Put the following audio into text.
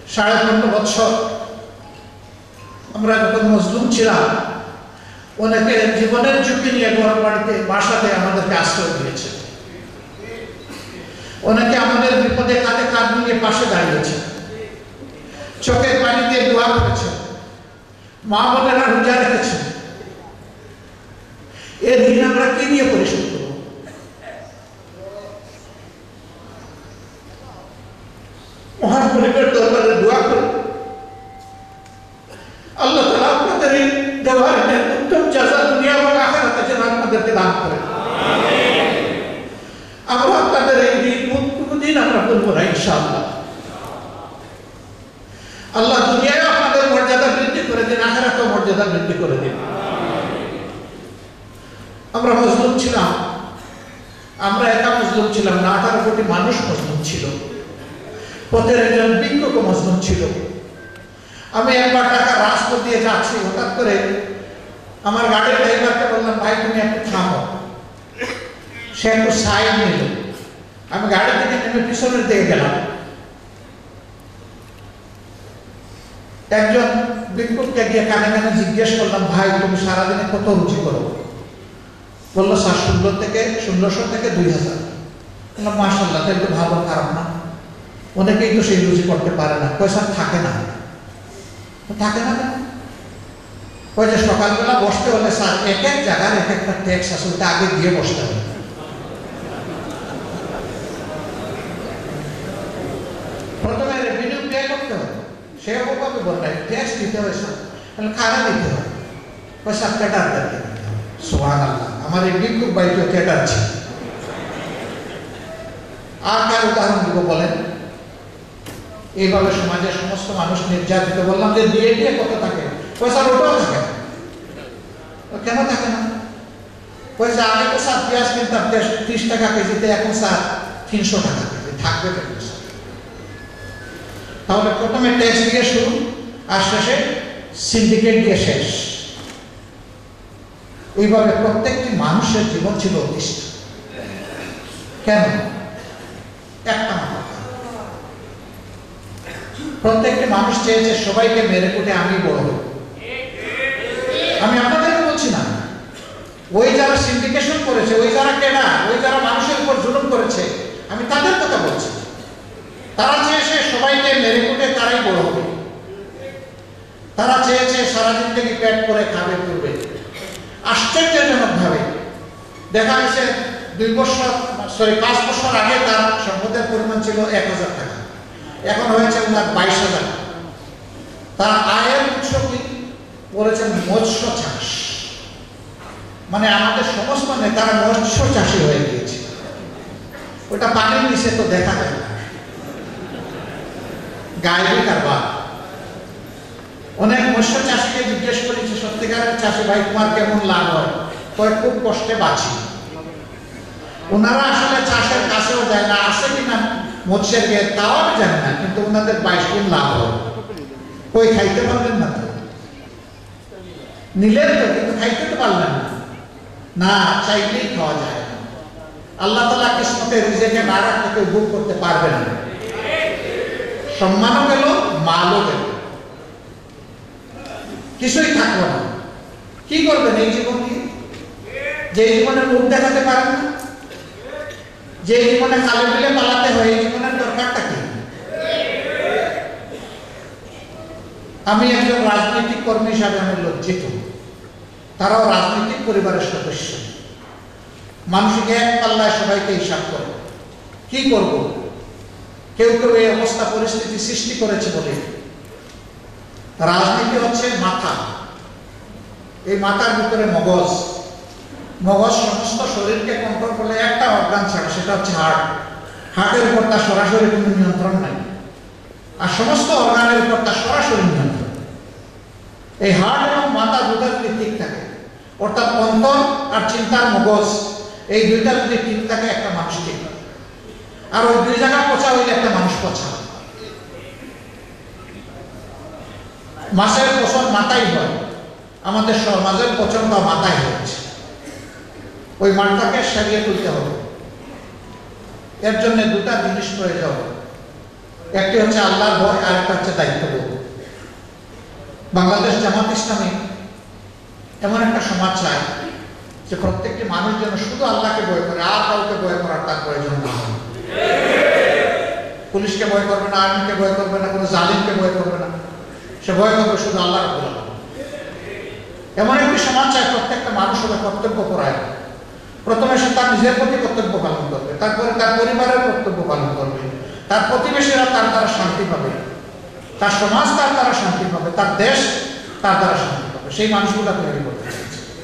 15.5 বছর আমরা যখন মজলুম ছিলাম, অনেকে জীবনের ঝুঁকি নিয়ে ঘর বাড়িতে বাসাতে আমাদেরকে আশ্রয় দিয়েছে। অনেকে আমাদের বিপদে কাঁধে কাঁধ মিলিয়ে পাশে দাঁড়িয়েছে, চোখের পানি দিয়ে দোয়া করেছে, মা বোনেরা রোজা রেখেছে। এর ঋণ আমরা কি দিয়ে পরিশোধ করব? মহান মালিকের দরবারে দোয়া করি, আল্লাহ তাআলা আপনাদের এই দেওয়ার উত্তম জাযা দুনিয়া এবং আখিরাতে যেন আপনাদেরকে দান করেন। আমরা আপনাদের এই ঋণ কোনদিন আমরা ভুলব না ইনশাআল্লাহ। আল্লাহ দুনিয়ায় আপনাদের মর্যাদা বৃদ্ধি করে দিন, আখিরাতেও মর্যাদা বৃদ্ধি করে দিন। আমরা মজলুম ছিলাম, আমরা একা মজলুম ছিলাম না, 18 কোটি মানুষ মজলুম ছিল। পথের একজন ভিক্ষুক মজলুম ছিল। আমি একবার ঢাকা রাজপথ দিয়ে যাচ্ছি, হঠাৎ করে আমার গাড়ির ড্রাইভারকে বললাম, ভাই তুমি একটু থামো। সে একটু সাইড নিল, আমি গাড়ি থেকে নেমে পিছনের দিকে গেলাম। একজন ভিক্ষুককে গিয়ে কানে কানে জিজ্ঞেস করলাম, ভাই তুমি সারাদিনে কত রুজি করো? বললো 1600 থেকে 2000। বললাম মাশাআল্লাহ, তাই তো ভালো, খারাপ না। অনেকেই তো সেই রুজি করতে পারে না। পয়সা থাকে না, থাকে না পয়সা। সকালবেলা বসতে হলে স্যার এক এক জায়গার এক একটা ট্যাক্স আসলে আগে দিয়ে বসতে হবে। প্রথমে রেভিনিউ পে করতে হবে, সেভাবে বলবে ট্যাক্স দিতে হয় স্যার, তাহলে কারা দিতে হয়? পয়সা কেটার দিতে হবে। সুবহানাল্লাহ, আমার এই ভিক্ষুক ভাইকে কেটার ছিল। আর কার উদাহরণ দিব বলেন? এইভাবে সমাজের সমস্ত মানুষ নির্যাতিত। বললাম যে দিয়ে দিয়ে কত থাকে? পয়সা ওটাও থাকে না। কেন থাকে না? পয়সা আগে তো স্যার পেঁয়াজ কিনতাম 30 টাকা কেজিতে, এখন স্যার 300 টাকা কেজি। থাকবে কেন? তাহলে প্রথমে ট্যাক্স দিয়ে শুরু, আর শেষে সিন্ডিকেট দিয়ে শেষ। এইভাবে প্রত্যেকটি মানুষের জীবন ছিল অতিষ্ঠ। কেন? একটা প্রত্যেকটি মানুষ চেয়েছে সবাইকে মেরে কুটে আমি বড় হব। আমি আপনাদেরকে বলছি না, ওই যারা সিন্ডিকেশন করেছে, ওই যারা কেনা, ওই যারা মানুষের উপর জুলুম করেছে, আমি তাদের কথা বলছি। তারা চেয়েছে সবাইকে মেরে কুটে তারাই বড় হবে। তারা চেয়েছে সারাদিন থেকে পেট করে খাবে পড়বে। আশ্চর্যজনক ভাবে দেখা গেছে 5 বছর আগে তার সম্পদের পরিমাণ ছিল 1000 টাকা, এখন হয়েছে ওনার 22,000। তার আয়ের উৎস কি বলেছেন? মৎস্য চাষ। মানে আমাদের সমস্ত নেতারা মৎস্য চাষী হয়ে গিয়েছে। ওটা পানির নিচে তো দেখা যায় না, গায়েবী কারবার। অনেক মৎস্য চাষীকে জিজ্ঞেস করেছে, সত্যিকারের চাষি ভাই তোমার কেমন লাভ হয়? কয়েক খুব কষ্টে বাঁচি। ওনারা আসলে চাষের কাছেও যায় না, আছে কিনা মৎস্যের গে তাও আমি জানি না, কিন্তু ওনাদের 22 গুণ লাভ হয়। কই খাইতে পারলেন না তো? নিলেন তো, কিন্তু খাইতে তো পারলেন না। না, চাইলেই খাওয়া যায় না। আল্লাহ তাআলা কিসমতে রিজিকে না রাখলে কেউ ভোগ করতে পারবে না। সম্মানও গেল, মালও গেল, কিছুই থাকলো না। কি করবেন এই জীবন দিয়ে? যে জীবনের মুখ দেখাতে পারেন না, যে জীবনে খালে বিলে পালাতে হয়, এই জীবনের দরকারটা কি? আমি একজন রাজনৈতিক কর্মী হিসাবে আমি লজ্জিত। তারাও রাজনৈতিক পরিবারের সদস্য। মানুষকে এক পাল্লায় সবাইকে হিসাব করে। কি করব? কেউ কেউ এই অবস্থা পরিস্থিতি সৃষ্টি করেছে বলে। রাজনীতি হচ্ছে মাথা, এই মাথার ভিতরে মগজ। মগজ সমস্ত শরীরকে কন্ট্রোল করলে একটা অর্গান ছাড়া, সেটা হচ্ছে হার্ট। হার্টের উপর তার সরাসরি কোনো নিয়ন্ত্রণ নাই, আর সমস্ত অর্গানের উপর তার সরাসরি নিয়ন্ত্রণ। এই হার্ট এবং মাথা দুটা যদি ঠিক থাকে, অর্থাৎ অন্তর আর চিন্তার মগজ, এই দুইটা যদি ঠিক থাকে একটা মানুষ ঠিক। আর ওই দুই জায়গা পচা হইলে একটা মানুষ পচা। মাছের পচন মাথায় হয়, আমাদের সমাজের পচনটা মাথায় হচ্ছে। ওই মাঠটাকে সারিয়ে তুলতে হবে। এর জন্য দুটা জিনিস প্রয়োজন। একটি হচ্ছে আল্লাহর ভয়, আর একটা হচ্ছে দায়িত্ববোধ। বাংলাদেশ জামাত ইসলামী এমন একটা সমাজ চায় যে প্রত্যেকটি মানুষ যেন শুধু আল্লাহকে ভয় করে, আর কাউকে ভয় করার তার প্রয়োজন না হয়। পুলিশকে ভয় করবে না, আর্মিকে ভয় করবে না, কোনো জালিমকে ভয় করবে না, সে ভয় করবে শুধু আল্লাহর উপর। এমন একটি সমাজ চায় প্রত্যেকটা মানুষ হবে কর্তব্য পরায়ণ। প্রথমে সে তার নিজের প্রতি কর্তব্য পালন করবে, তারপরে তার পরিবারের কর্তব্য পালন করবে, তার প্রতিবেশীরা তার দ্বারা শান্তি পাবে, তার সমাজ তার দ্বারা শান্তি পাবে, তার দেশ তার দ্বারা শান্তি পাবে। সেই মানুষগুলো তৈরি করতে হবে।